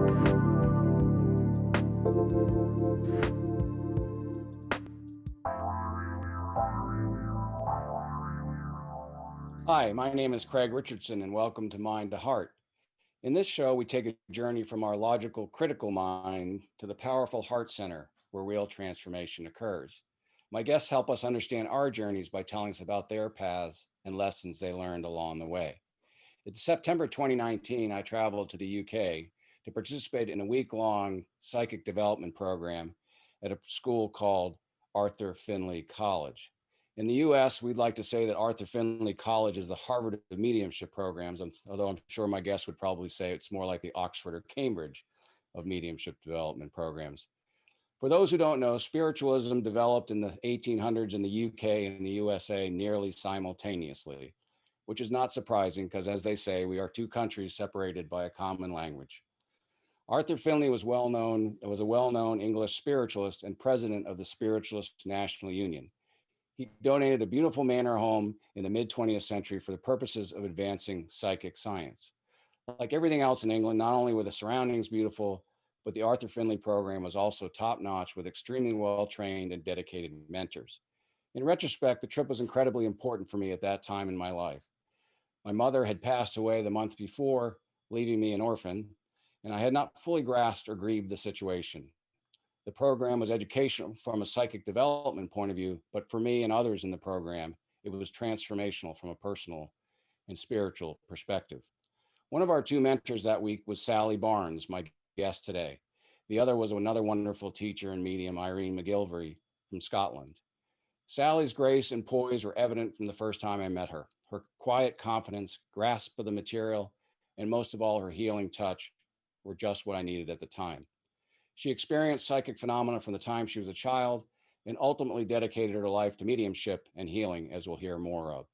Hi, my name is Craig Richardson, and welcome to Mind to Heart. In this show, we take a journey from our logical, critical mind to the powerful heart center where real transformation occurs. My guests help us understand our journeys by telling us about their paths and lessons they learned along the way. In September 2019, I traveled to the UK to participate in a week-long psychic development program at a school called Arthur Findlay College. In the US, we'd like to say that Arthur Findlay College is the Harvard of mediumship programs, although I'm sure my guests would probably say it's more like the Oxford or Cambridge of mediumship development programs. For those who don't know, spiritualism developed in the 1800s in the UK and the USA nearly simultaneously, which is not surprising because, as they say, we are two countries separated by a common language. Arthur Findlay was a well-known English spiritualist and president of the Spiritualist National Union. He donated a beautiful manor home in the mid 20th century for the purposes of advancing psychic science. Like everything else in England, not only were the surroundings beautiful, but the Arthur Findlay program was also top notch with extremely well trained and dedicated mentors. In retrospect, the trip was incredibly important for me at that time in my life. My mother had passed away the month before, leaving me an orphan, and I had not fully grasped or grieved the situation. The program was educational from a psychic development point of view, but for me and others in the program, it was transformational from a personal and spiritual perspective. One of our two mentors that week was Sally Barnes, my guest today. The other was another wonderful teacher and medium, Irene McGilvery from Scotland. Sally's grace and poise were evident from the first time I met her. Her quiet confidence, grasp of the material, and most of all, her healing touch were just what I needed at the time. She experienced psychic phenomena from the time she was a child and ultimately dedicated her life to mediumship and healing, as we'll hear more of.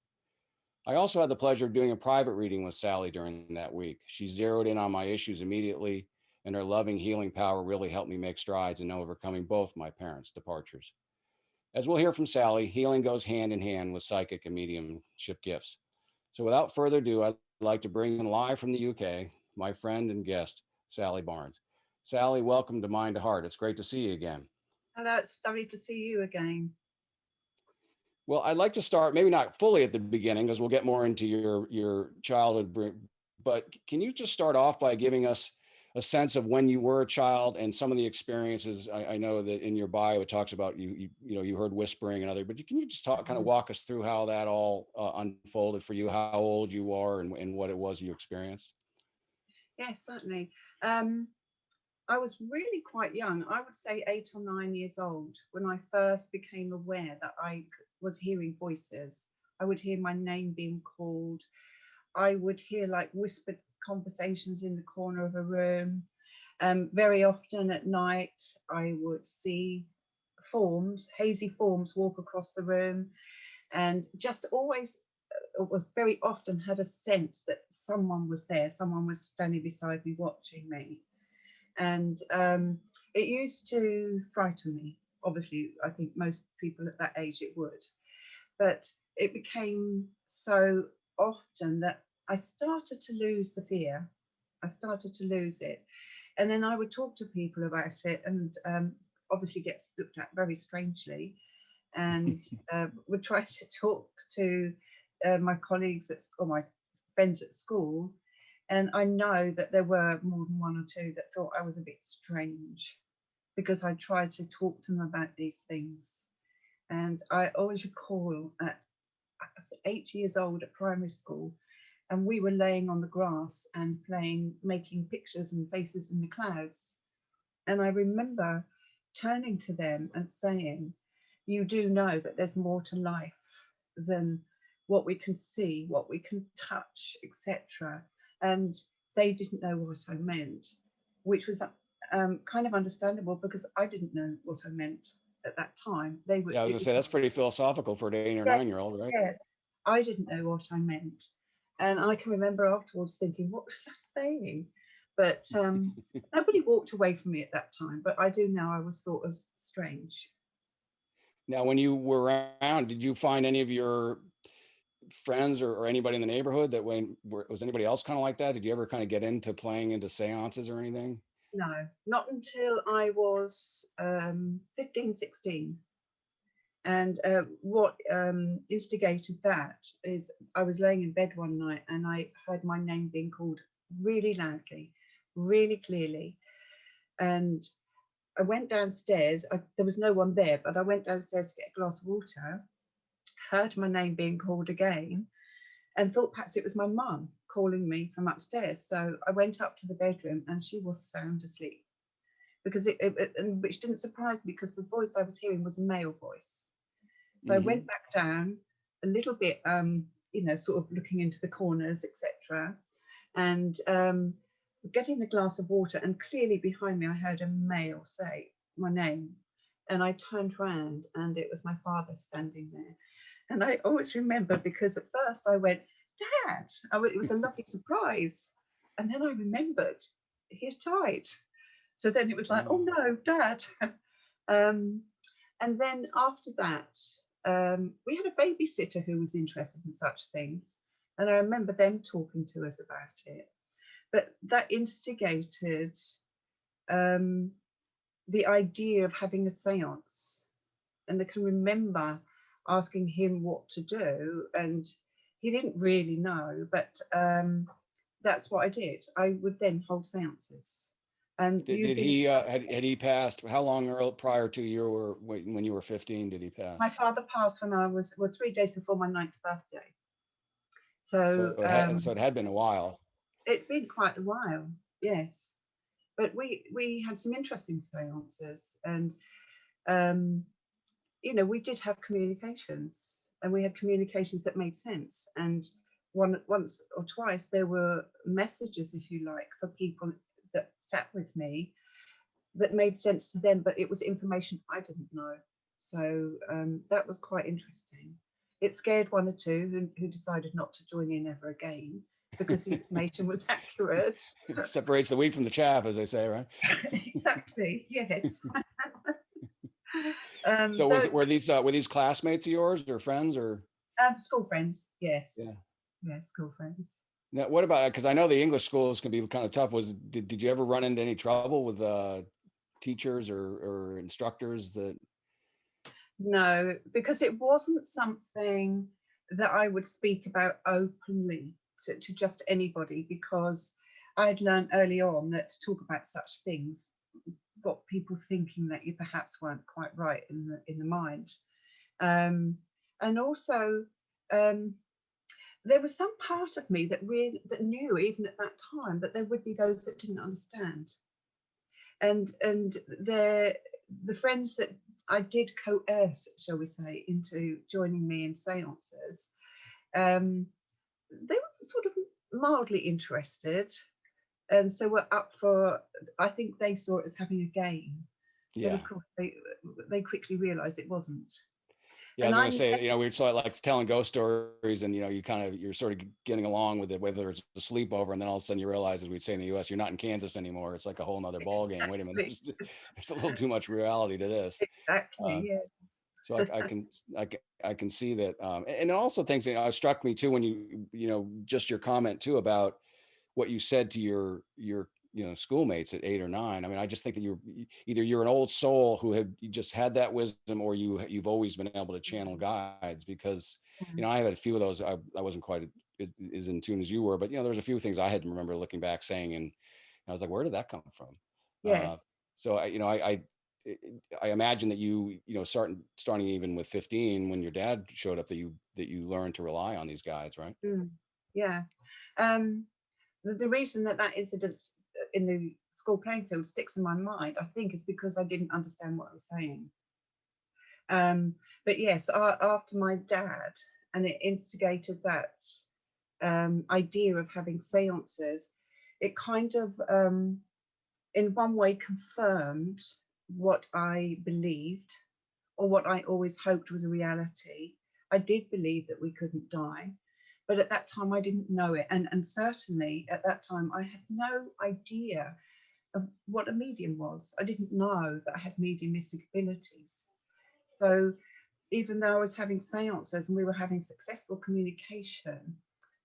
I also had the pleasure of doing a private reading with Sally during that week. She zeroed in on my issues immediately, and her loving healing power really helped me make strides in overcoming both my parents' departures. As we'll hear from Sally, healing goes hand in hand with psychic and mediumship gifts. So without further ado, I'd like to bring in live from the UK, my friend and guest, Sally Barnes. Sally, welcome to Mind to Heart. It's great to see you again. Hello, it's lovely to see you again. Well, I'd like to start, maybe not fully at the beginning, because we'll get more into your childhood, but can you just start off by giving us a sense of when you were a child and some of the experiences? I know that in your bio it talks about you heard whispering and other, but can you just kind of walk us through how that all unfolded for you, how old you are, and what it was you experienced? Yes, certainly. I was really quite young. I would say 8 or 9 years old when I first became aware that I was hearing voices. I would hear my name being called. I would hear like whispered conversations in the corner of a room. Very often at night, I would see forms, hazy forms, walk across the room, and just always was very often had a sense that someone was there, someone was standing beside me watching me. And it used to frighten me. Obviously, I think most people at that age it would, but it became so often that I started to lose the fear. I started to lose it. And then I would talk to people about it, and obviously gets looked at very strangely, and would try to talk to my colleagues or my friends at school. And I know that there were more than one or two that thought I was a bit strange because I tried to talk to them about these things. And I always recall I was 8 years old at primary school, and we were laying on the grass and playing, making pictures and faces in the clouds. And I remember turning to them and saying, "You do know that there's more to life than what we can see, what we can touch, etc." And they didn't know what I meant, which was kind of understandable because I didn't know what I meant at that time. They were. Yeah, I was It gonna was say that's pretty philosophical for an 8 or 9 year old, right? yes. I didn't know what I meant, and I can remember afterwards thinking, "What was I saying?" But nobody walked away from me at that time. But I do know I was thought as strange. Now, when you were around, did you find any of your friends or anybody in the neighborhood that was anybody else kind of like that? Did you ever kind of get into playing into seances or anything? No, not until I was 15, 16. And what instigated that is I was laying in bed one night and I heard my name being called really loudly, really clearly. And I went downstairs. There was no one there, but I went downstairs to get a glass of water, heard my name being called again, and thought perhaps it was my mum calling me from upstairs. So I went up to the bedroom and she was sound asleep because and which didn't surprise me because the voice I was hearing was a male voice. So I went back down a little bit, sort of looking into the corners, etc. And getting the glass of water, and clearly behind me I heard a male say my name. And I turned round and it was my father standing there. And I always remember because at first I went, Dad, it was a lovely surprise. And then I remembered he had died. So then it was like, oh no, Dad. And then after that, we had a babysitter who was interested in such things. And I remember them talking to us about it. But that instigated the idea of having a seance. And I can remember asking him what to do. And he didn't really know, but that's what I did. I would then hold seances. And Did he had he passed? How long prior to when you were 15 did he pass? my father passed when I was 3 days before my 9th birthday. So So it had been a while. it'd been quite a while, yes. But we had some interesting seances, and we did have communications, and we had communications that made sense. And once or twice there were messages, if you like, for people that sat with me that made sense to them, but it was information I didn't know. So that was quite interesting. It scared one or two who decided not to join in ever again because the information was accurate. Separates the wheat from the chaff, as they say, right? Exactly. Yes. So were these classmates of yours or friends or? School friends. Yes. Yeah. Yeah, school friends. Now, what about, because I know the English schools can be kind of tough. Did you ever run into any trouble with teachers or instructors that? No, because it wasn't something that I would speak about openly to just anybody, because I had learned early on that to talk about such things got people thinking that you perhaps weren't quite right in the mind. And also, there was some part of me that knew, even at that time, that there would be those that didn't understand. And the friends that I did coerce, shall we say, into joining me in seances, they were sort of mildly interested, and so were up for. I think they saw it as having a game, but Yeah. of course they quickly realised it wasn't. Yeah, I was going to say, we sort of like telling ghost stories, and you're sort of getting along with it, whether it's a sleepover, and then all of a sudden you realize, as we'd say in the U.S., you're not in Kansas anymore. It's like a whole nother ball game. Wait a minute, there's a little too much reality to this. Exactly. Yes. So I can see that, and also things that struck me too when just your comment too about what you said to your schoolmates at 8 or 9. I mean, I just think that you're an old soul who you just had that wisdom, or you've always been able to channel guides, because I had a few of those. I wasn't quite as in tune as you were, but there was a few things I had to remember looking back saying, and I was like, where did that come from? Yes. So I imagine that starting even with 15 when your dad showed up, that you learned to rely on these guides, right? Yeah. The reason that incident in the school playing field sticks in my mind, I think, is because I didn't understand what I was saying. But yes, after my dad, and it instigated that idea of having seances, it kind of, in one way, confirmed what I believed, or what I always hoped was a reality. I did believe that we couldn't die, but at that time I didn't know it. And certainly at that time I had no idea of what a medium was. I didn't know that I had mediumistic abilities. So even though I was having seances and we were having successful communication,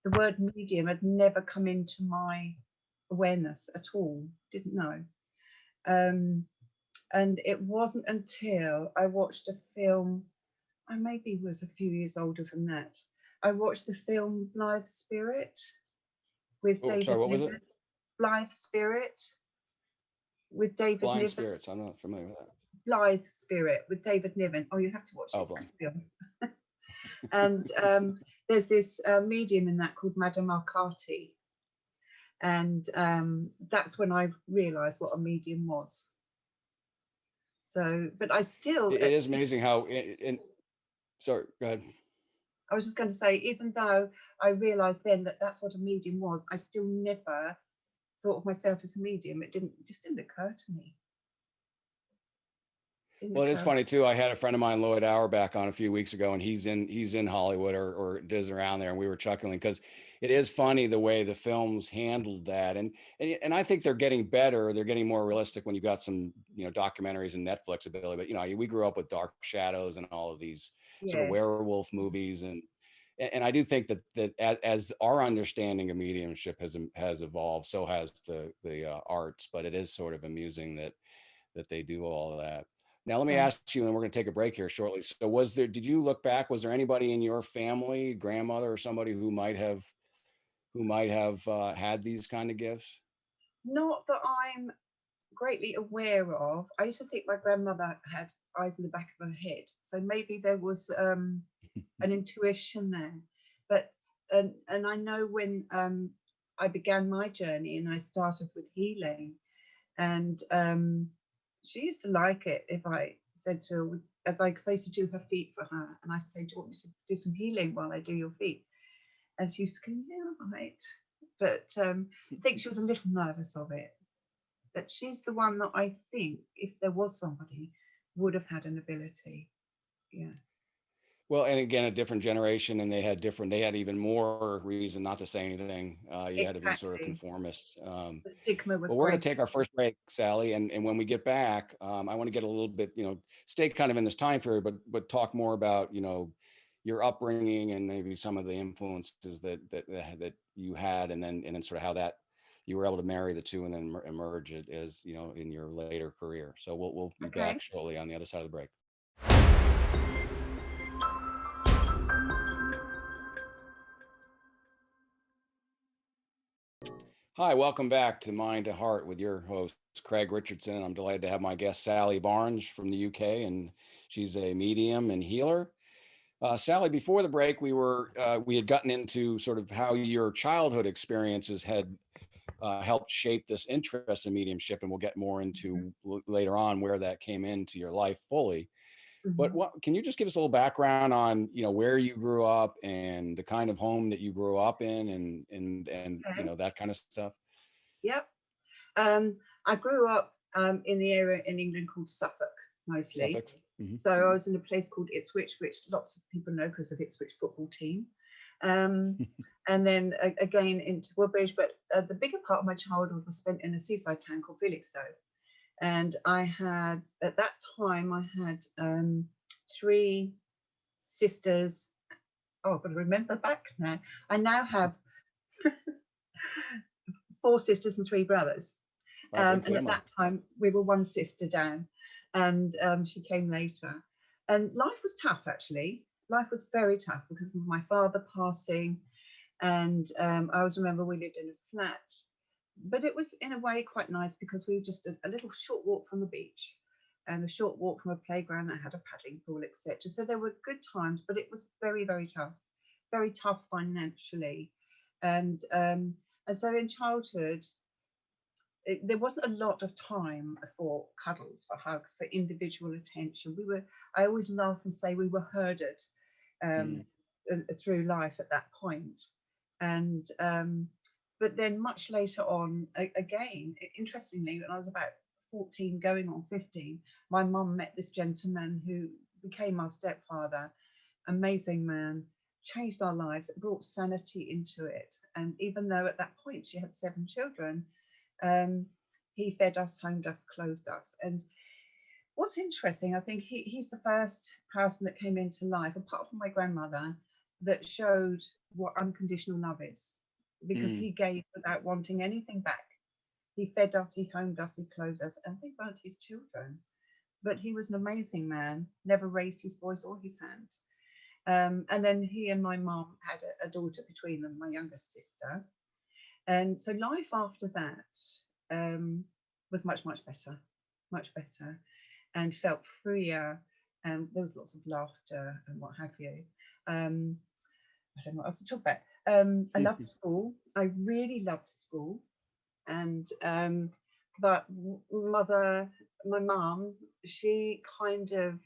the word medium had never come into my awareness at all. Didn't know. And it wasn't until I watched a film, I maybe was a few years older than that. I watched the film Blythe Spirit with Oh, sorry, David what was it? Niven. Blythe Spirit with David Blind Niven. Spirits. I'm not familiar with that. Blythe Spirit with David Niven. Oh, you have to watch Oh, this blind. film. And there's this medium in that called Madame Arcati. And that's when I realised what a medium was. So, but I still, It is amazing how. Sorry, go ahead. I was just going to say, even though I realised then that that's what a medium was, I still never thought of myself as a medium. It just didn't occur to me. Didn't Well, it is occur. funny too. I had a friend of mine, Lloyd Auerbach, on a few weeks ago, and he's in Hollywood or does around there, and we were chuckling because it is funny the way the films handled that, and I think they're getting better. They're getting more realistic when you got some documentaries and Netflix ability. But we grew up with Dark Shadows and all of these sort of Yes. werewolf movies, and I do think that as our understanding of mediumship has evolved, so has the arts. But it is sort of amusing that they do all of that. Now, let me Yeah. ask you, and we're going to take a break here shortly. So, did you look back? Was there anybody in your family, grandmother, or somebody who might have had these kind of gifts? Not that I'm greatly aware of. I used to think my grandmother had eyes in the back of her head, so maybe there was an intuition there. But and I know when I began my journey and I started with healing, and she used to like it if I said to her, as I used to do her feet for her, and I say, "Do you want me to do some healing while I do your feet?" And she used to go, "Yeah, right." But I think she was a little nervous of it. But she's the one that I think, if there was somebody, would have had an ability. Yeah, Well, and again, a different generation, and they had even more reason not to say anything. You had to be sort of exactly. conformist. The stigma was Well, we're going great. to take our first break, Sally, and when we get back, I want to get a little bit, stay kind of in this time period, but talk more about, your upbringing and maybe some of the influences that you had, and then sort of how that you were able to marry the two and then emerge it as in your later career. So we'll be back Okay. shortly on the other side of the break. Hi, welcome back to Mind to Heart with your host, Craig Richardson. I'm delighted to have my guest, Sally Barnes from the UK, and she's a medium and healer. Sally, before the break, we had gotten into sort of how your childhood experiences had helped shape this interest in mediumship, and we'll get more into later on where that came into your life fully. But Mhm. what can you just give us a little background on where you grew up and the kind of home that you grew up in, and Okay. that kind of stuff? Yep. I grew up in the area in England called Suffolk, mostly. Suffolk. Hmm. So I was in a place called Ipswich, which lots of people know because of Ipswich football team. Um, and then again into Woodbridge, but the bigger part of my childhood was spent in a seaside town called Felixstowe. And I had, at that time, I had three sisters. Oh, I've got to remember back now. I now have four sisters and three brothers. Wow, big And at family. that time, we were one sister down, and she came later. And life was tough, actually. Life was very tough because of my father passing. And I always remember we lived in a flat, but it was in a way quite nice because we were just a little short walk from the beach and a short walk from a playground that had a paddling pool, etc. So there were good times, but it was very tough financially. And um, and so in childhood, there wasn't a lot of time for cuddles, for hugs, for individual attention. I always laugh and say we were herded um, Mm. through life at that point. And but then much later on, again, interestingly, when I was about 14 going on 15, my mum met this gentleman who became our stepfather. Amazing man, changed our lives, brought sanity into it. And even though at that point she had 7 children, um, he fed us, homed us, clothed us. And what's interesting, I think he's the first person that came into life, apart from my grandmother, that showed what unconditional love is, because Mm. he gave without wanting anything back. He fed us, he homed us, he clothed us, and we weren't his children. But he was an amazing man, never raised his voice or his hand. And then he and my mom had a daughter between them, my youngest sister. And so life after that was much, much better, and felt freer. And there was lots of laughter and what have you. Um, I don't know what else to talk about. I loved school. I really loved school. And but my mum, she kind of,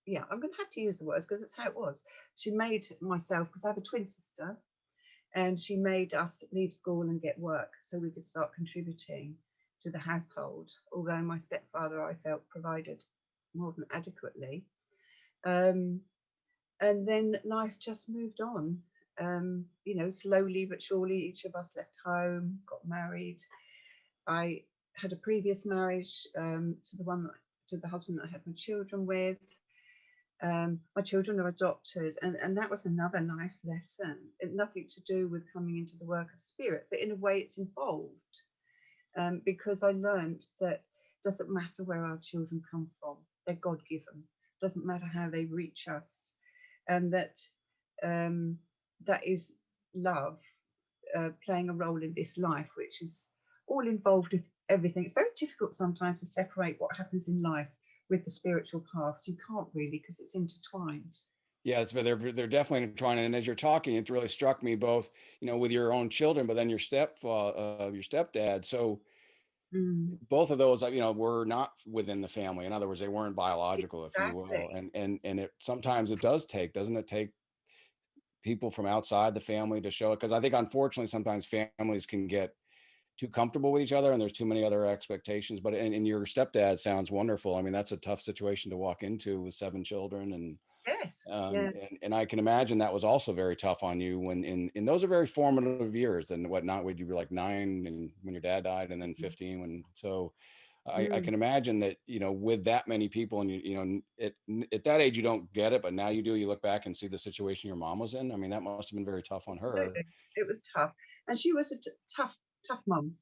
yeah, I'm going to have to use the words because it's how it was. She made myself, because I have a twin sister, and she made us leave school and get work so we could start contributing to the household. Although my stepfather, I felt, provided more than adequately. Um, and then life just moved on. Slowly but surely, each of us left home, got married. I had a previous marriage to the husband that I had my children with. My children are adopted, and that was another life lesson. Nothing to do with coming into the work of spirit, but in a way it's involved, because I learned that it doesn't matter where our children come from, they're God given. Doesn't matter how they reach us, and um, that is love playing a role in this life, which is all involved with everything. It's very difficult sometimes to separate what happens in life with the spiritual path. You can't really, because it's intertwined. Yeah, they're definitely trying. And as you're talking, it really struck me both, with your own children, but then your your stepdad. So Mm, both of those, were not within the family. In other words, they weren't biological, if you exactly. will. And it sometimes it does take, doesn't it take people from outside the family to show it? Because I think unfortunately sometimes families can get too comfortable with each other and there's too many other expectations. But and your stepdad sounds wonderful. I mean, that's a tough situation to walk into with 7 children, Yes. Yeah. and I can imagine that was also very tough on you when in those are very formative years. And whatnot, would you were like 9 and when your dad died, and then 15 when so I Mm, can imagine that, with that many people, and at that age you don't get it, but now you do. You look back and see the situation your mom was in. I mean, that must have been very tough on her. absolutely. It was tough. And she was a tough, tough mum.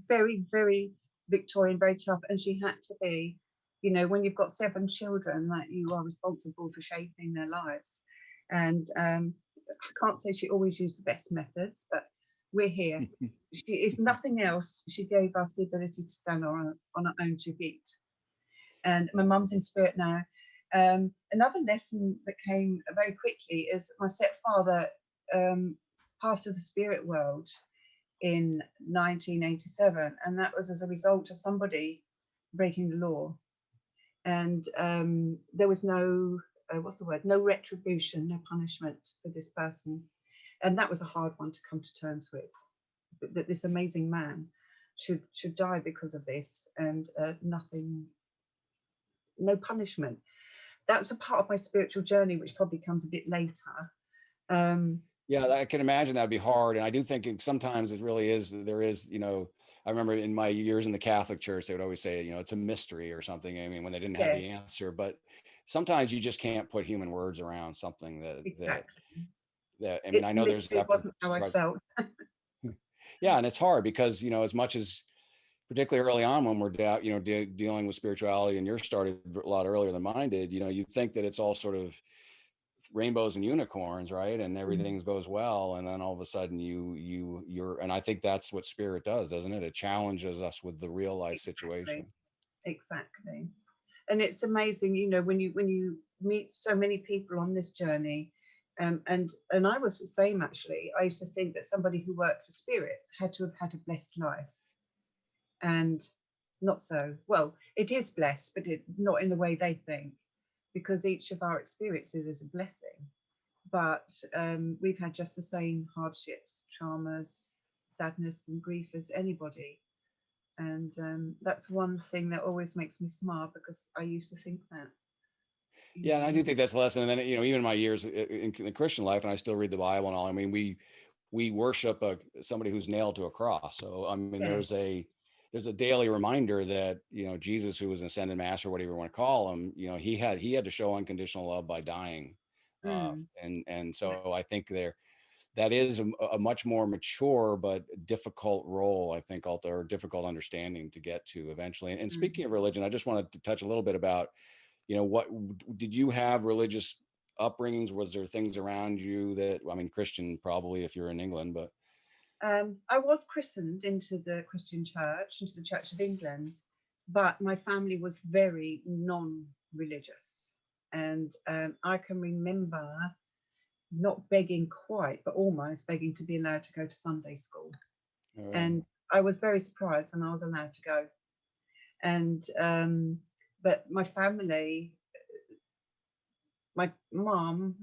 Very, very Victorian, very tough. And she had to be, when you've got 7 children, that you are responsible for shaping their lives. And I can't say she always used the best methods, but we're here. If nothing else, she gave us the ability to stand on our own 2 feet. And my mum's in spirit now. Another lesson that came very quickly is my stepfather um, passed to the spirit world in 1987, and that was as a result of somebody breaking the law. And there was no, what's the word, no retribution, no punishment for this person. And that was a hard one to come to terms with, that this amazing man should die because of this, and nothing, no punishment. That's a part of my spiritual journey, which probably comes a bit later. Um, Yeah, I can imagine that'd be hard. And I do think sometimes it really is. There is, I remember in my years in the Catholic Church, they would always say, it's a mystery or something. I mean, when they didn't have the yes, answer, but sometimes you just can't put human words around something exactly. I mean, It's I a know there's mystery. It efforts, wasn't how I right? felt. Yeah, and it's hard because, as much as particularly early on when we're dealing with spirituality, and yours started a lot earlier than mine did, you think that it's all sort of rainbows and unicorns, right? And Mm, everything goes well, and then all of a sudden you're and I think that's what spirit does, doesn't it? It challenges us with the real life exactly, situation. exactly. And it's amazing, when you meet so many people on this journey. And I was the same actually. I used to think that somebody who worked for spirit had to have had a blessed life, and not so. Well, it is blessed, but not in the way they think, because each of our experiences is a blessing. But we've had just the same hardships, traumas, sadness, and grief as anybody. And that's one thing that always makes me smile, because I used to think that, you Yeah, and I know. do think that's a lesson. And then, even in my years in the Christian life, and I still read the Bible and all. I mean, we worship somebody who's nailed to a cross. So I mean, Yeah. there's a daily reminder that, Jesus, who was an ascended master, whatever you want to call him, he had to show unconditional love by dying. Mm, And yeah. so I think there. that is a much more mature but difficult role, I think, or difficult understanding to get to eventually. And Mm. speaking of religion, I just wanted to touch a little bit about, what did you have religious upbringings? Was there things around you that, I mean, Christian probably if you're in England, but I was christened into the Christian church, into the Church of England, but my family was very non-religious. And I can remember not begging quite, but almost begging to be allowed to go to Sunday school. really? And I was very surprised when I was allowed to go. And but my family, my mom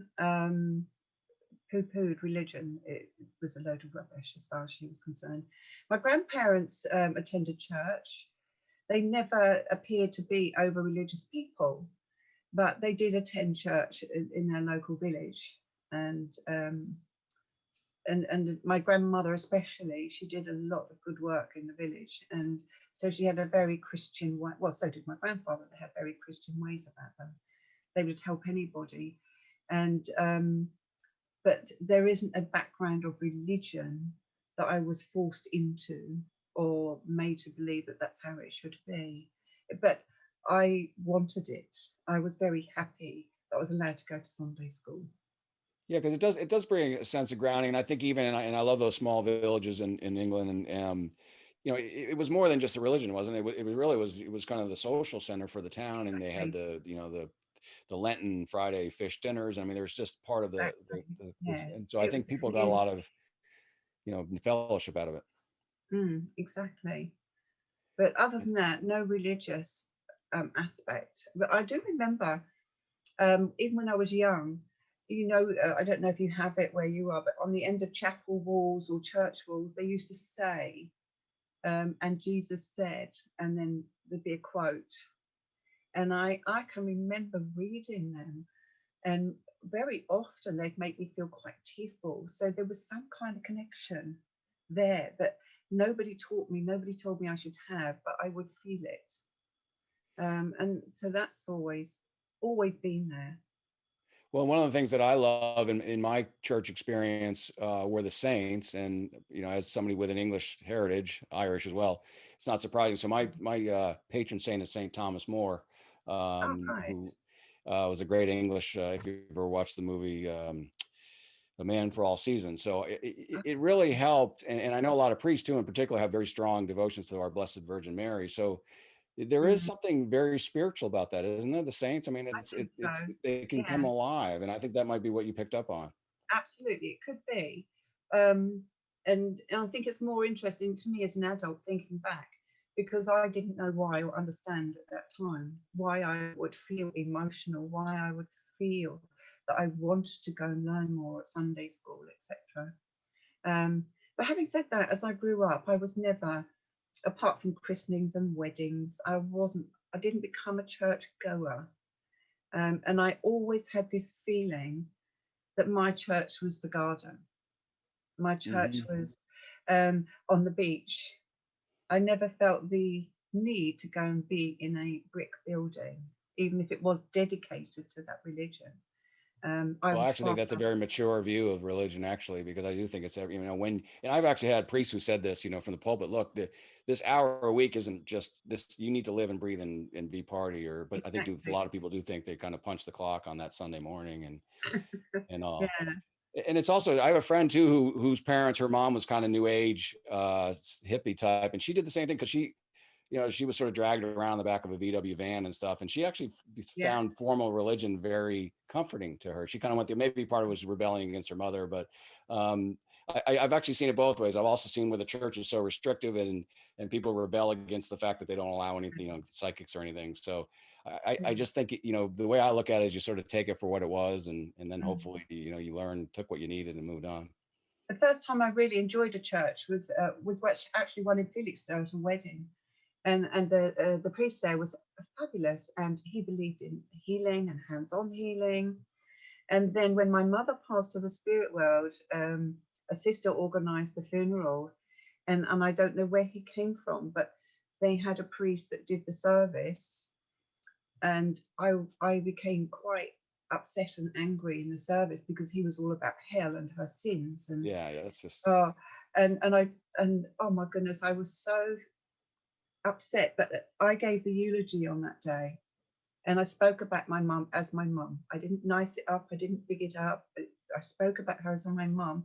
poo-pooed religion. It was a load of rubbish as far as she was concerned. My grandparents attended church. They never appeared to be over religious people, but they did attend church in their local village. And and my grandmother especially, she did a lot of good work in the village, and so she had a very Christian way. Well, so did my grandfather. They had very Christian ways about them. They would help anybody, and but there isn't a background of religion that I was forced into or made to believe that that's how it should be. But I wanted it. I was very happy that I was allowed to go to Sunday school. Yeah, because it does bring a sense of grounding. And I think even, and I love those small villages in England, and it was more than just a religion, wasn't it? It was really it was kind of the social center for the town, and they had Exactly. the Lenten Friday fish dinners. I mean, there was just part of Exactly. Yes, and so I it was think the people got a community. lot of fellowship out of it. Exactly. But other than that, no religious aspect. But I do remember, even when I was young, I don't know if you have it where you are, but on the end of chapel walls or church walls, they used to say, and Jesus said, and then there'd be a quote. And I can remember reading them, and very often they'd make me feel quite tearful. So there was some kind of connection there that nobody taught me, nobody told me I should have, but I would feel it. And so that's always been there. Well, one of the things that I love in my church experience were the saints, and as somebody with an English heritage, Irish as well, it's not surprising. So my patron saint is Saint Thomas More, Oh, right. who was a great English. If you ever watched the movie A Man for All Seasons, so it really helped. And I know a lot of priests too, in particular, have very strong devotions to our Blessed Virgin Mary. So there is Mm, something very spiritual about that, isn't there? The saints. I mean, I think so. they can come Yeah, alive, and I think that might be what you picked up on. absolutely. It could be. Um, and I think it's more interesting to me as an adult thinking back because I didn't know why or understand at that time why I would feel emotional, why I would feel that I wanted to go and learn more at Sunday school, etc. But having said that, as I grew up, I was never, apart from christenings and weddings, I didn't become a church goer. And I always had this feeling that my church was the garden. My church Hmm. was on the beach. I never felt the need to go and be in a brick building, even if it was dedicated to that religion. I Well, I would actually think far that's a very mature view of religion, actually, because I do think it's every, when, and I've actually had priests who said this, from the pulpit, look, this hour a week isn't just this, you need to live and breathe and be party, but I think a exactly. lot of people do think they kind of punch the clock on that Sunday morning and all. Yeah, And it's also, I have a friend too whose parents, her mom was kind of new age hippie type, and she did the same thing because she was sort of dragged around the back of a VW van and stuff, and she actually yeah. found formal religion very comforting to her. She kind of went through, maybe part of it was rebelling against her mother, but um, I've actually seen it both ways. I've also seen where the church is so restrictive and people rebel against the fact that they don't allow anything, psychics or anything. So I Mm, just think, the way I look at it is you sort of take it for what it was, and then mm. hopefully, you learn, took what you needed and moved on. The first time I really enjoyed a church was actually one in Felixstowe at a wedding, and the priest there was fabulous, and he believed in healing and hands-on healing. And then when my mother passed to the spirit world, a sister organised the funeral, and I don't know where he came from, but they had a priest that did the service, and I became quite upset and angry in the service because he was all about hell and her sins, and Yeah, that's just uh, and oh my goodness, I was so upset. But I gave the eulogy on that day, and I spoke about my mum as my mum. I didn't nice it up. I didn't big it up. I spoke about her as my mum.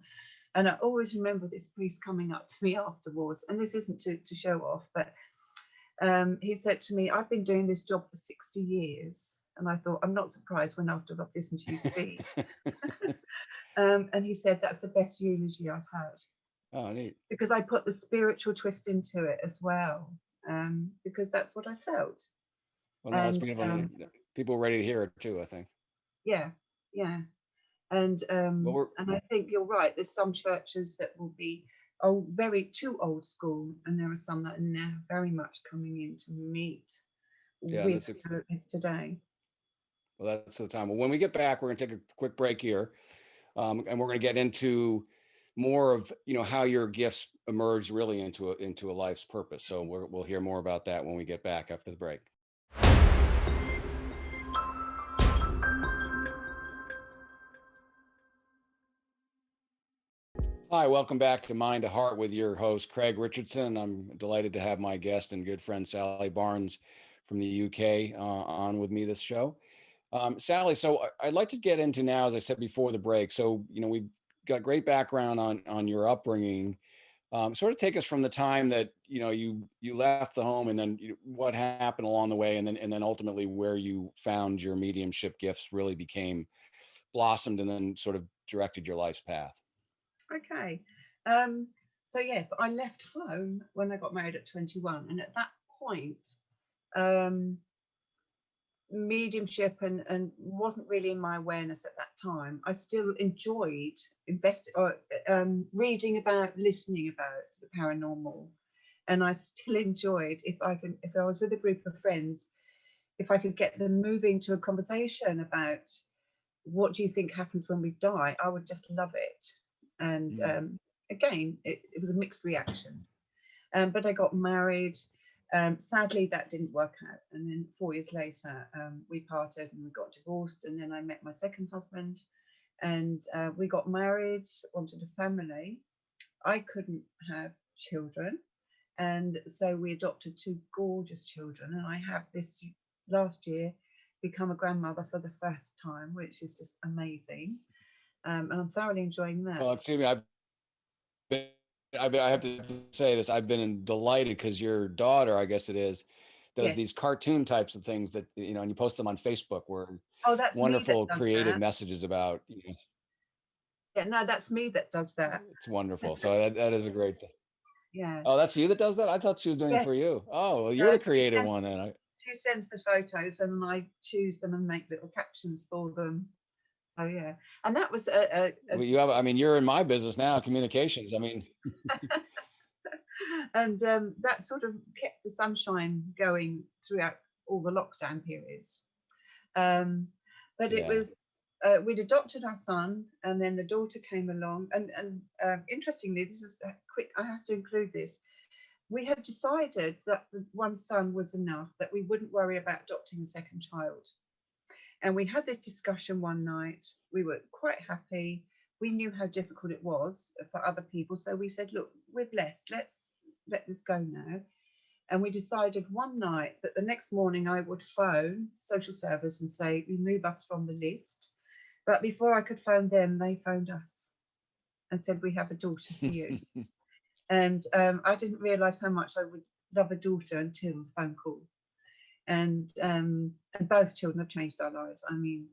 And I always remember this priest coming up to me afterwards, and this isn't to show off, but he said to me, I've been doing this job for 60 years. And I thought, I'm not surprised when after I've listened to you speak. And he said, that's the best eulogy I've had. Oh, neat. Because I put the spiritual twist into it as well, because that's what I felt. Well, no, that's And beautiful. People are ready to hear it too, I think. yeah, yeah. And Well, I think you're right. There's some churches that will be very too old school, and there are some that are now very much coming in to meet yeah, with who it is today. well, that's the time. Well, when we get back, we're going to take a quick break here, and we're going to get into more of how your gifts emerge really into a life's purpose. So we'll hear more about that when we get back after the break. Hi, welcome back to Mind to Heart with your host, Craig Richardson. I'm delighted to have my guest and good friend, Sally Barnes from the UK, on with me this show. Sally, so I'd like to get into now, as I said before the break. So, we've got great background on your upbringing. Sort of take us from the time that, you left the home, and then what happened along the way, and then ultimately where you found your mediumship gifts really became blossomed and then sort of directed your life's path. Okay. So yes, I left home when I got married at 21, and at that point, um, mediumship and wasn't really in my awareness at that time. I still enjoyed reading about, listening about the paranormal, and I still enjoyed if I was with a group of friends, if I could get them moving to a conversation about what do you think happens when we die, I would just love it. And again, it was a mixed reaction. But I got married. Sadly, that didn't work out. And then 4 years later, we parted and we got divorced. And then I met my second husband, and we got married, wanted a family. I couldn't have children. And so we adopted two gorgeous children. And I have this last year become a grandmother for the first time, which is just amazing. And I'm thoroughly enjoying that. Well, excuse me, I have to say this. I've been delighted because your daughter, I guess it is, does these cartoon types of things that, and you post them on Facebook, where that's wonderful me that does creative that. messages about, Yeah, no, that's me that does that. it's wonderful. So that is a great thing. Yeah. Oh, that's you that does that? I thought she was doing it for you. Oh, well, you're the creative one then. She sends the photos and I choose them and make little captions for them. Oh yeah, and that was Well, you're in my business now, communications. and that sort of kept the sunshine going throughout all the lockdown periods. But it was we'd adopted our son, and then the daughter came along, and interestingly, this is quick. I have to include this. We had decided that the one son was enough, that we wouldn't worry about adopting a second child. And we had this discussion one night. We were quite happy. We knew how difficult it was for other people. So we said, look, we're blessed. Let's let this go now. And we decided one night that the next morning I would phone social service and say, remove us from the list. But before I could phone them, they phoned us and said, we have a daughter for you. And I didn't realize how much I would love a daughter until the phone call. And both children have changed our lives. I mean,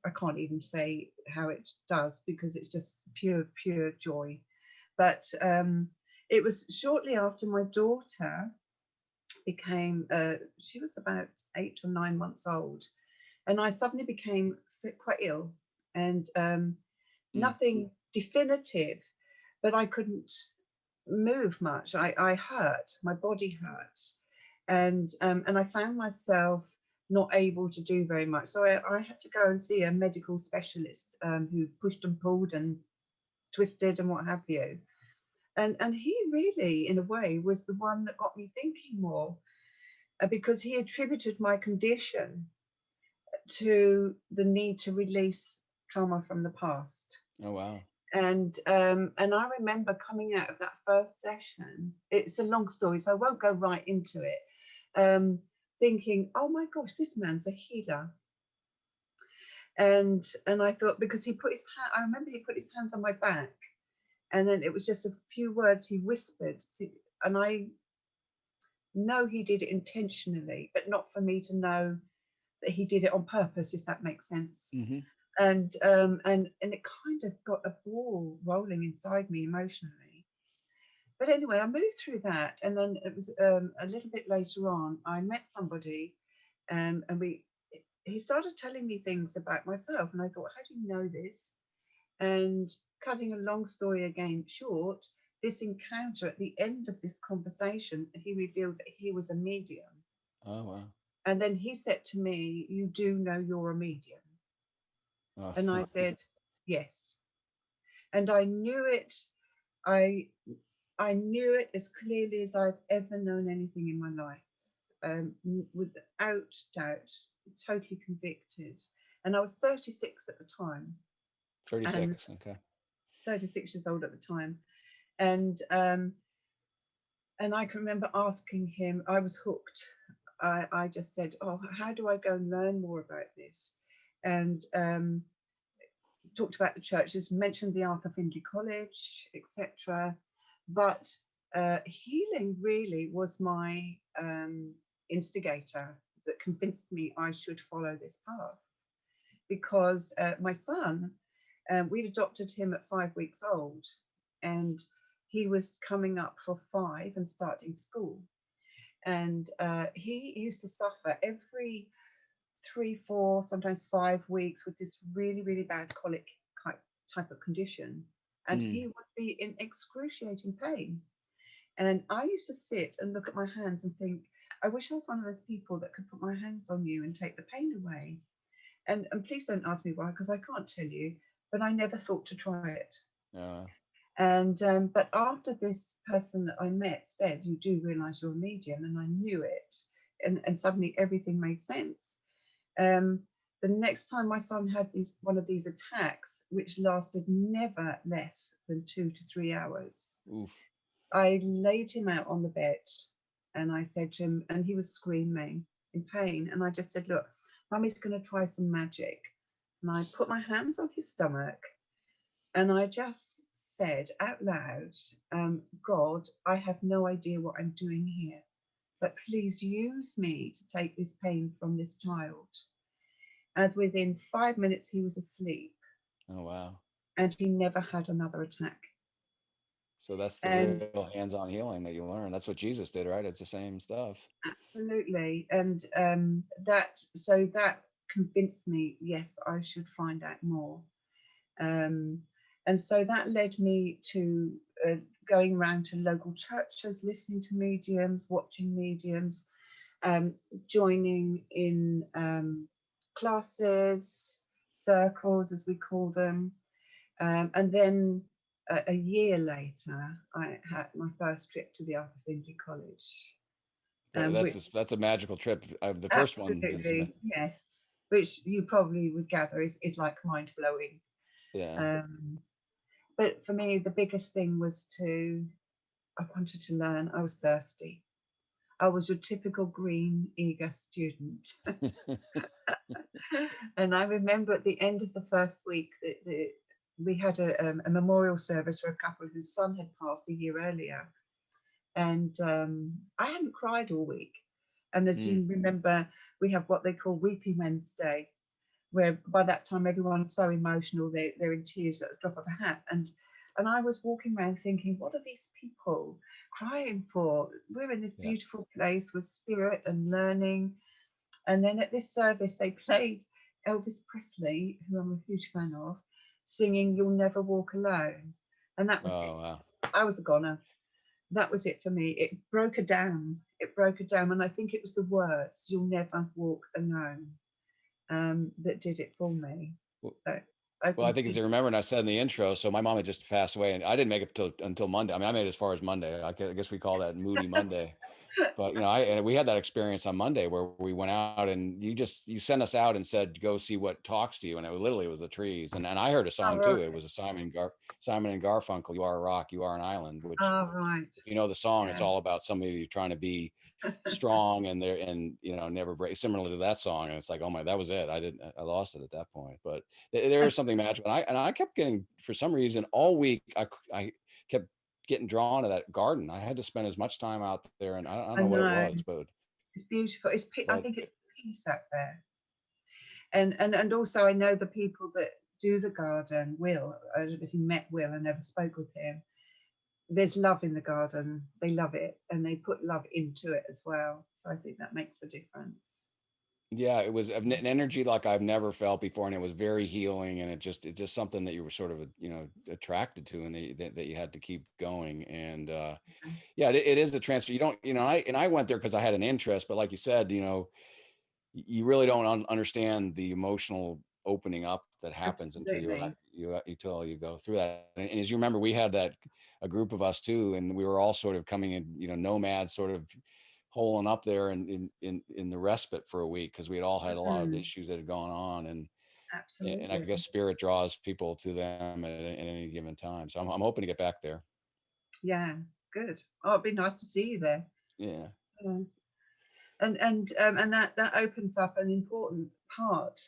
I can't even say how it does, because it's just pure joy. But it was shortly after my daughter became, she was about 8 or 9 months old, and I suddenly became quite ill, and nothing definitive, but I couldn't move much. I hurt, my body hurt, and I found myself not able to do very much. So I had to go and see a medical specialist who pushed and pulled and twisted and what have you. And he really, in a way, was the one that got me thinking more, because he attributed my condition to the need to release trauma from the past. Oh, wow. And I remember coming out of that first session. It's a long story, so I won't go right into it. Thinking, oh my gosh, this man's a healer. And I thought, because he put his hand, I remember he put his hands on my back, and then it was just a few words he whispered, and I know he did it intentionally, but not for me to know that he did it on purpose, if that makes sense. Mm-hmm. And it kind of got a ball rolling inside me emotionally. But anyway, I moved through that, and then it was a little bit later on, I met somebody, and he started telling me things about myself, and I thought, how do you know this? And cutting a long story again short, this encounter, at the end of this conversation, he revealed that he was a medium. Oh, wow. And then he said to me, you do know you're a medium? Oh. And I said, yes. And I knew it. I knew it as clearly as I've ever known anything in my life, without doubt, totally convicted. And I was 36 at the time. 36. Okay. 36 years old at the time. And I can remember asking him, I was hooked. I just said, oh, how do I go and learn more about this? And talked about the churches, mentioned the Arthur Findlay College, etc. But healing really was my instigator that convinced me I should follow this path. Because my son, we'd adopted him at 5 weeks old, and he was coming up for 5 and starting school. And he used to suffer every 3, 4, sometimes 5 weeks with this really, really bad colic type of condition. And he would be in excruciating pain. And I used to sit and look at my hands and think, I wish I was one of those people that could put my hands on you and take the pain away. And please don't ask me why, because I can't tell you, but I never thought to try it. And but after this person that I met said, you do realize you're a medium, and I knew it, and suddenly everything made sense. The next time my son had one of these attacks, which lasted never less than 2 to 3 hours, Oof. I laid him out on the bed, and I said to him, and he was screaming in pain, and I just said, look, Mummy's going to try some magic. And I put my hands on his stomach, and I just said out loud, God, I have no idea what I'm doing here, but please use me to take this pain from this child. And within 5 minutes, he was asleep. Oh, wow. And he never had another attack. So that's the real hands-on healing that you learn. That's what Jesus did, right? It's the same stuff. Absolutely. And that convinced me, yes, I should find out more. And so that led me to going around to local churches, listening to mediums, watching mediums, joining in classes, circles, as we call them. And then a year later, I had my first trip to the Arthur Findlay College. That's a magical trip. The first one. Absolutely, yes. Which you probably would gather is like mind blowing. Yeah. But for me, the biggest thing was I wanted to learn. I was thirsty. I was your typical green, eager student. And I remember at the end of the first week that we had a memorial service for a couple whose son had passed a year earlier. And I hadn't cried all week. And as you remember, we have what they call Weepy Wednesday, where by that time everyone's so emotional, they're in tears at the drop of a hat. And I was walking around thinking, what are these people crying for? We're in this beautiful place with spirit and learning. And then at this service, they played Elvis Presley, who I'm a huge fan of, singing You'll Never Walk Alone. And that was it. Wow. I was a goner. That was it for me. It broke her down. And I think it was the words, You'll Never Walk Alone, that did it for me. Well, I think, as you remember, and I said in the intro, so my mom had just passed away, and I didn't make it until Monday. I mean, I made it as far as Monday. I guess we call that Moody Monday. But and we had that experience on Monday where we went out and you sent us out and said go see what talks to you, and it was the trees, and I heard a Oh, song too. It right. was a Simon and Garfunkel, "You Are a Rock, You Are an Island," which, Oh, right. the song, it's Yeah. all about somebody trying to be strong and never break, similar to that song. And it's like, oh my, that was it. I lost it at that point. But there is something magical, and I kept getting, for some reason, all week I kept getting drawn to that garden. I had to spend as much time out there, and I don't I know what it know. was, It's beautiful. I but think it's peace out there. And also I know the people that do the garden, Will. I don't know if you met Will, I never spoke with him. There's love in the garden. They love it and they put love into it as well. So I think that makes a difference. yeah, it was an energy like I've never felt before, and it was very healing, and it's just something that you were sort of attracted to, and that you had to keep going. And yeah, it is a transfer. You don't, I went there because I had an interest, but like you said, you really don't understand the emotional opening up that happens until Absolutely. you go through that. And as you remember, we had a group of us too, and we were all sort of coming in, nomads, sort of holing up there in the respite for a week, because we had all had a lot of Mhm. issues that had gone on. And I Absolutely. guess spirit draws people to them at any given time. So I'm hoping to get back there. Yeah, good. Oh, it'd be nice to see you there. Yeah. Yeah. And that opens up an important part.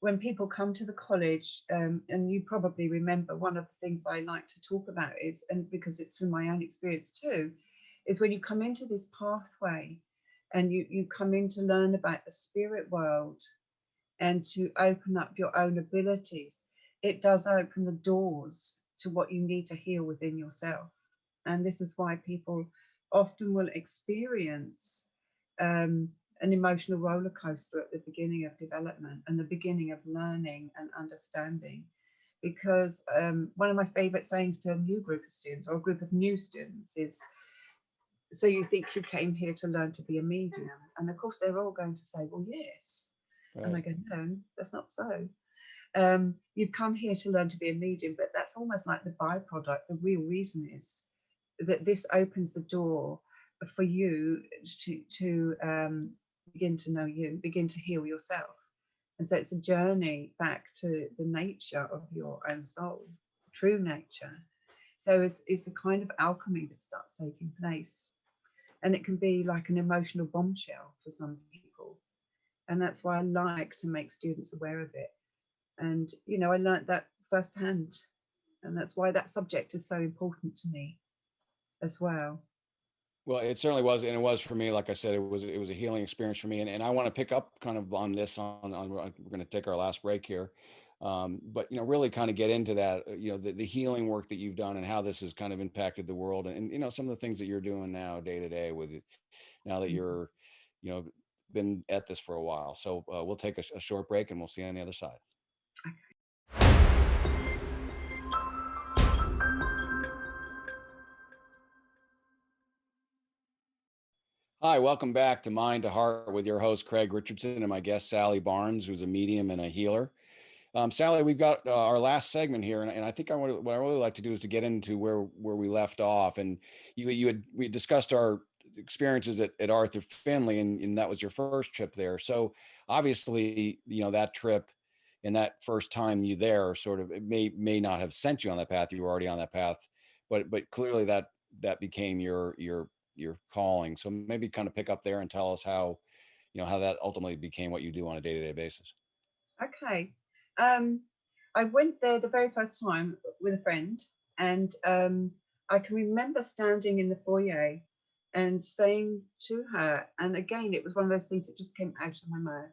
When people come to the college, and you probably remember, one of the things I like to talk about is, and because it's from my own experience too, is when you come into this pathway and you come in to learn about the spirit world and to open up your own abilities, it does open the doors to what you need to heal within yourself. And this is why people often will experience um, an emotional roller coaster at the beginning of development and the beginning of learning and understanding. Because one of my favorite sayings to a new group of students or a group of new students is, so you think you came here to learn to be a medium? And of course, they're all going to say, well, yes. And I Right. go, no, that's not so. You've come here to learn to be a medium, but that's almost like the byproduct. The real reason is that this opens the door for you to begin to know you, begin to heal yourself. And so it's a journey back to the nature of your own soul, true nature. So it's a kind of alchemy that starts taking place. And it can be like an emotional bombshell for some people. And that's why I like to make students aware of it. And, I learned that firsthand. And that's why that subject is so important to me as well. Well, it certainly was, and it was for me. Like I said, it was a healing experience for me, and I want to pick up kind of on this. We're going to take our last break here, but really kind of get into that. The healing work that you've done and how this has kind of impacted the world, and some of the things that you're doing now, day to day, with it. Now that Mhm. you're, you know, been at this for a while. So we'll take a short break, and we'll see you on the other side. Hi, welcome back to Mind to Heart with your host Craig Richardson and my guest Sally Barnes, who's a medium and a healer. Sally, we've got our last segment here, and I think what I really like to do is to get into where we left off. And we discussed our experiences at Arthur Finley, and that was your first trip there. So obviously, that trip and that first time you there, sort of, it may not have sent you on that path. You were already on that path, but clearly that became your calling. So maybe kind of pick up there and tell us how that ultimately became what you do on a day-to-day basis. Okay. Um, I went there the very first time with a friend, and I can remember standing in the foyer and saying to her, and again, it was one of those things that just came out of my mouth.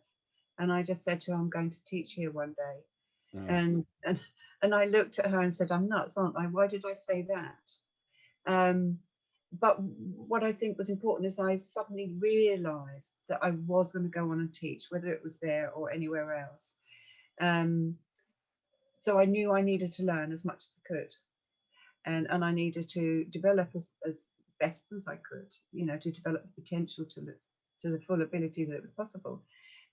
And I just said to her, I'm going to teach here one day. Uh, And I looked at her and said, I'm nuts, aren't I? Why did I say that? Um, but what I think was important is I suddenly realized that I was going to go on and teach, whether it was there or anywhere else. Um, so I knew I needed to learn as much as I could, and I needed to develop as best as I could, to develop the potential to the full ability that it was possible.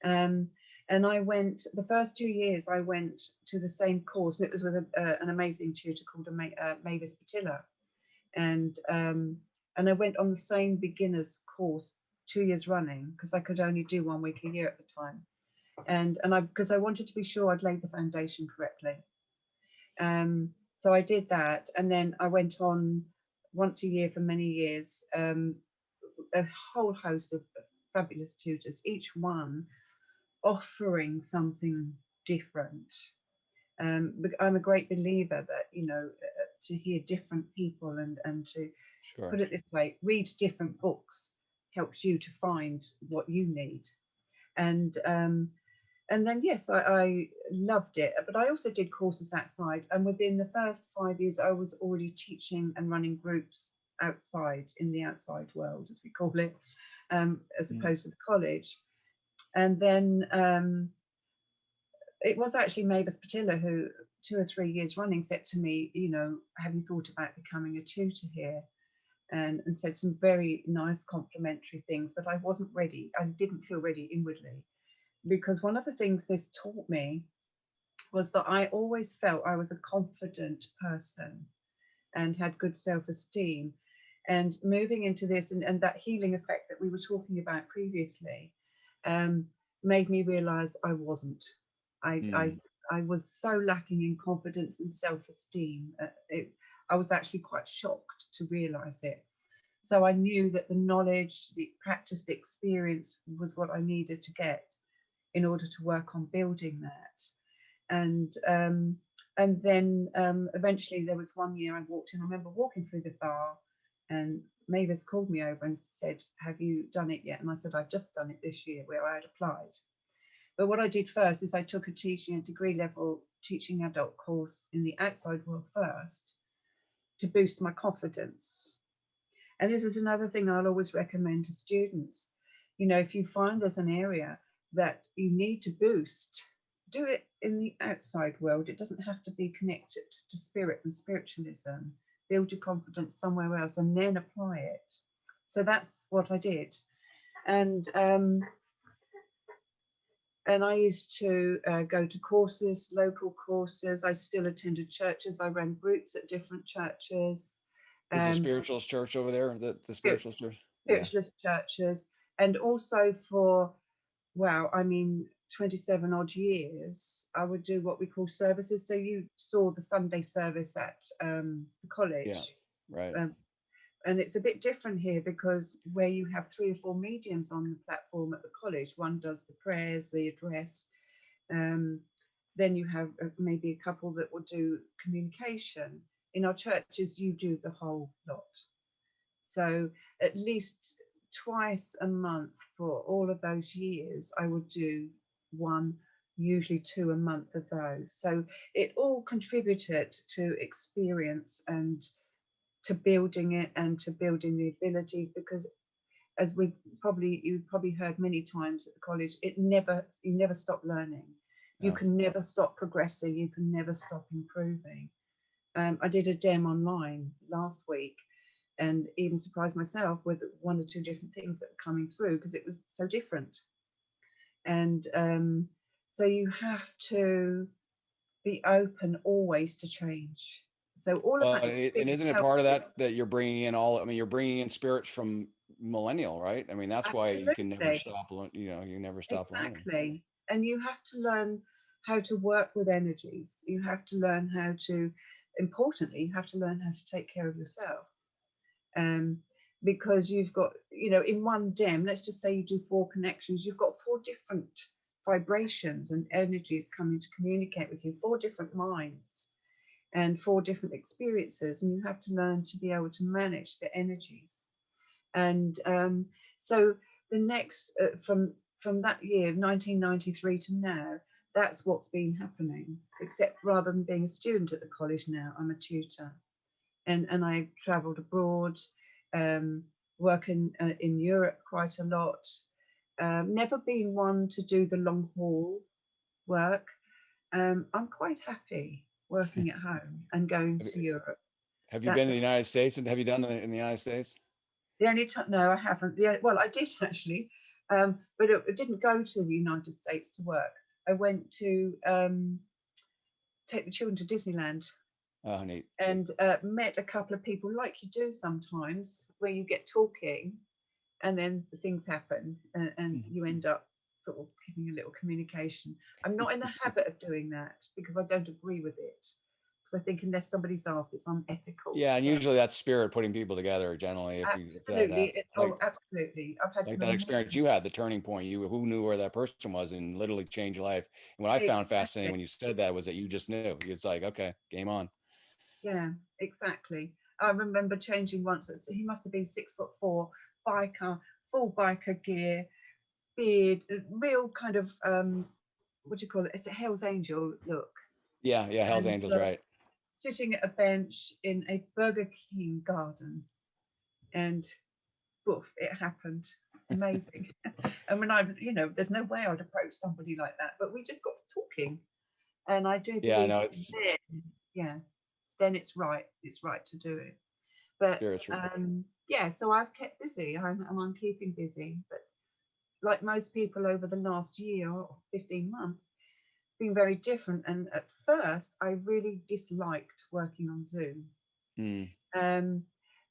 Um, and I went the first 2 years. I went to the same course, and it was with an amazing tutor called Mavis Patilla, and And I went on the same beginner's course 2 years running because I could only do 1 week a year at the time. And I because I wanted to be sure I'd laid the foundation correctly. So I did that, and then I went on once a year for many years. A whole host of fabulous tutors, each one offering something different. I'm a great believer that, to hear different people and to Sure. put it this way, read different books helps you to find what you need. And and then yes, I loved it, but I also did courses outside. And within the first 5 years, I was already teaching and running groups outside in the outside world, as we call it, as Mm. opposed to the college. And then it was actually Mavis Patilla who 2 or 3 years running said to me, have you thought about becoming a tutor here? And said some very nice complimentary things, but I wasn't ready. I didn't feel ready inwardly, because one of the things this taught me was that I always felt I was a confident person and had good self-esteem. And moving into this and that healing effect that we were talking about previously made me realize I wasn't. I, I, Mm. I was so lacking in confidence and self-esteem. I was actually quite shocked to realize it. So I knew that the knowledge, the practice, the experience was what I needed to get in order to work on building that. And then eventually there was one year I walked in. I remember walking through the bar, and Mavis called me over and said, "Have you done it yet?" And I said, "I've just done it this year," where I had applied. But what I did first is I took a degree level teaching adult course in the outside world first to boost my confidence. And this is another thing I'll always recommend to students. If you find there's an area that you need to boost, do it in the outside world. It doesn't have to be connected to spirit and spiritualism. Build your confidence somewhere else and then apply it. So that's what I did. And and I used to go to courses, local courses. I still attended churches. I ran groups at different churches. Is the Um, spiritualist church over there? The spirit, spiritualist church? Yeah. spiritualist churches, and also for, well, I mean, 27 odd years, I would do what we call services. So you saw the Sunday service at the Yeah. college. Right. Um, and it's a bit different here because where you have 3 or 4 mediums on the platform at the college, one does the prayers, the address, um, then you have maybe a couple that will do communication. In our churches, you do the whole lot. So at least twice a month for all of those years, I would do one, usually 2 a month of those. So it all contributed to experience and to building it and to building the abilities, because as you've probably heard many times at the college, you never stop learning. You Yeah. can never stop progressing. You can never stop improving. I did a dem online last week and even surprised myself with 1 or 2 different things that were coming through because it was so different. And so you have to be open always to change. So all of Well, that and experience isn't it helped part of me. that you're bringing in I mean, you're bringing in spirits from millennial, right? I mean, that's why you can never Absolutely, stop, you never stop learning. exactly. And you have to learn how to work with energies. You have to learn how to, importantly, you have to learn how to take care of yourself. um, because you've got, in one DEM, let's just say you do 4 connections, you've got 4 different vibrations and energies coming to communicate with you, 4 different minds and 4 different experiences, and you have to learn to be able to manage the energies. And so the next, from that year, 1993 to now, that's what's been happening, except rather than being a student at the college now, I'm a tutor. And I travelled abroad, um, working in Europe quite a lot. Never been one to do the long haul work. I'm quite happy working at home and going Have to you, Europe. have you That been to the United States, and have you done it in the United States? the only time, no, I haven't. Well, I did actually, but it didn't go to the United States to work. I went to take the children to Disneyland. Oh, neat. and met a couple of people like you do sometimes, where you get talking and then things happen, and Mhm. you end up sort of having a little communication. I'm not in the habit of doing that because I don't agree with it. Because I think unless somebody's asked, it's unethical Yeah, to and tell. usually that's spirit putting people together. Generally, if that Absolutely. happens, Oh, absolutely. I've had like some that experience amazing. you had, the turning point. You who knew where that person was and literally changed your life. And what I found fascinating Exactly. when you said that was that you just knew. It's like, okay, game on. Yeah, exactly. I remember changing once. He must have been 6'4", biker, full biker gear, beard, a real kind of what do you call it? It's a Hell's Angel look. Yeah, yeah, Hell's And Angels, right? sitting at a bench in a Burger King garden, and poof, it happened. Amazing. And when there's no way I'd approach somebody like that, but we just got talking, and I do Yeah, I believe know that it's then, yeah, then it's right. It's right to do it. But spirits. yeah, so I've kept busy, and I'm keeping busy. But like most people over the last year or 15 months, been very different. And at first, I really disliked working on Zoom. Mm, Um,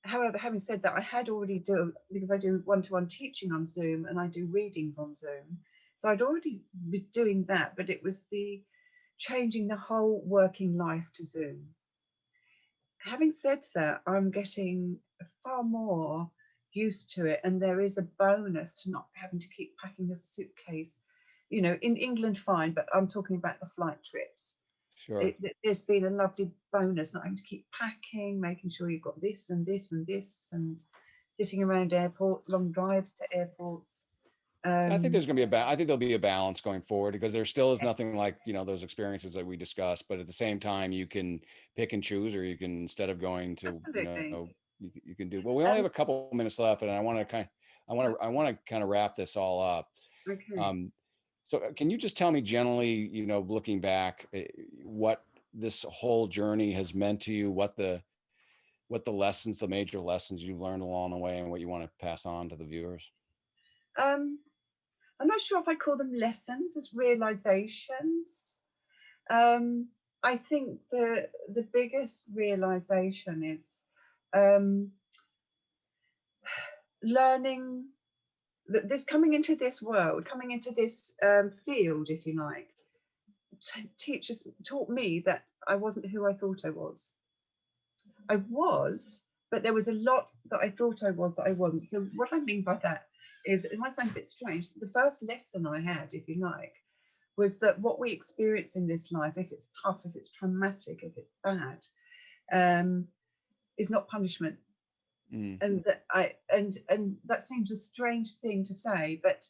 However, having said that, I had already do because I do one-to-one teaching on Zoom and I do readings on Zoom. So I'd already been doing that, but it was the changing the whole working life to Zoom. Having said that, I'm getting far more used to it, and there is a bonus to not having to keep packing a suitcase. In England, fine, but I'm talking about the flight trips. sure. There's been a lovely bonus not having to keep packing, making sure you've got this and this and this, and sitting around airports, long drives to airports. I think Um, there's going to be I think there'll be a balance going forward because there still is nothing like, those experiences that we discussed. But at the same time, you can pick and choose, or you can, instead of going to, Absolutely. you can do, well, we only have Um, a couple minutes left and I want to kind of wrap this all up. okay. Um, so can you just tell me generally, looking back, what this whole journey has meant to you, what the major lessons you've learned along the way and what you want to pass on to the viewers? Um, I'm not sure if I call them lessons as realizations. Um, I think the biggest realization is um, learning that this coming into this world, coming into this field, if you like, teachers taught me that I wasn't who I thought I was. I was, but there was a lot that I thought I was that I wasn't. So what I mean by that is, it might sound a bit strange. The first lesson I had, if you like, was that what we experience in this life, if it's tough, if it's traumatic, if it's bad, um, is not punishment. Mm, And that and that seems a strange thing to say, but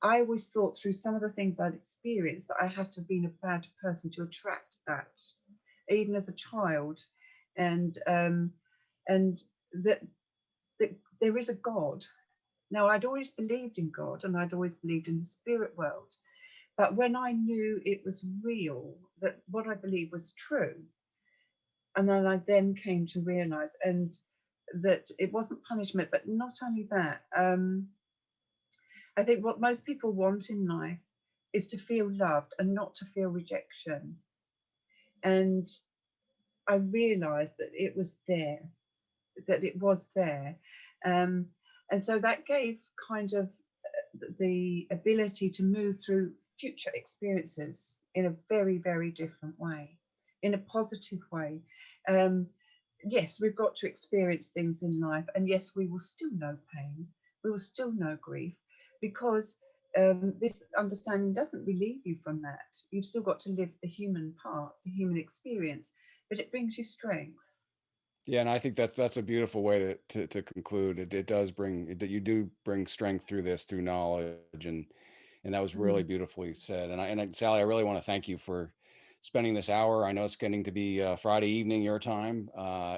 I always thought through some of the things I'd experienced that I had to have been a bad person to attract that, even as a child, and and that, that there is a God. Now, I'd always believed in God and I'd always believed in the spirit world, but when I knew it was real, that what I believed was true, and then I then came to realize and that it wasn't punishment, but not only that. I think what most people want in life is to feel loved and not to feel rejection. And I realized that it was there, that it was there. Um, and so that gave kind of the ability to move through future experiences in a very, very different way, in a positive way. Um, yes, we've got to experience things in life, and yes, we will still know pain, we will still know grief, because this understanding doesn't relieve you from that. You've still got to live the human part, the human experience, but it brings you strength. yeah, and I think that's a beautiful way to conclude. It does bring that you do bring strength through this, through knowledge, and that was really Mm. beautifully said. Sally, I really want to thank you for spending this hour. I know it's getting to be Friday evening your time.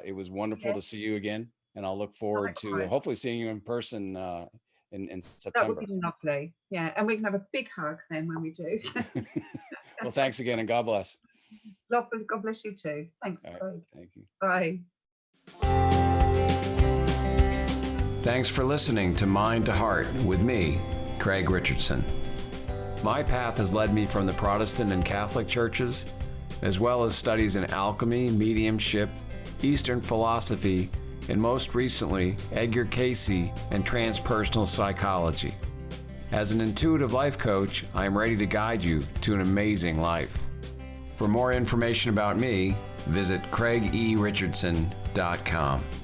It was wonderful to Yes, see you again, and I'll look forward to likewise. hopefully seeing you in person in That would be September. lovely. Yeah, and we can have a big hug then when we do. Well, thanks again, and God bless. God bless you too. Thanks, All right, Craig. thank you. Bye. Thanks for listening to Mind to Heart with me, Craig Richardson. My path has led me from the Protestant and Catholic churches as well as studies in alchemy, mediumship, Eastern philosophy, and most recently, Edgar Cayce and transpersonal psychology. As an intuitive life coach, I am ready to guide you to an amazing life. For more information about me, visit craigericardson.com.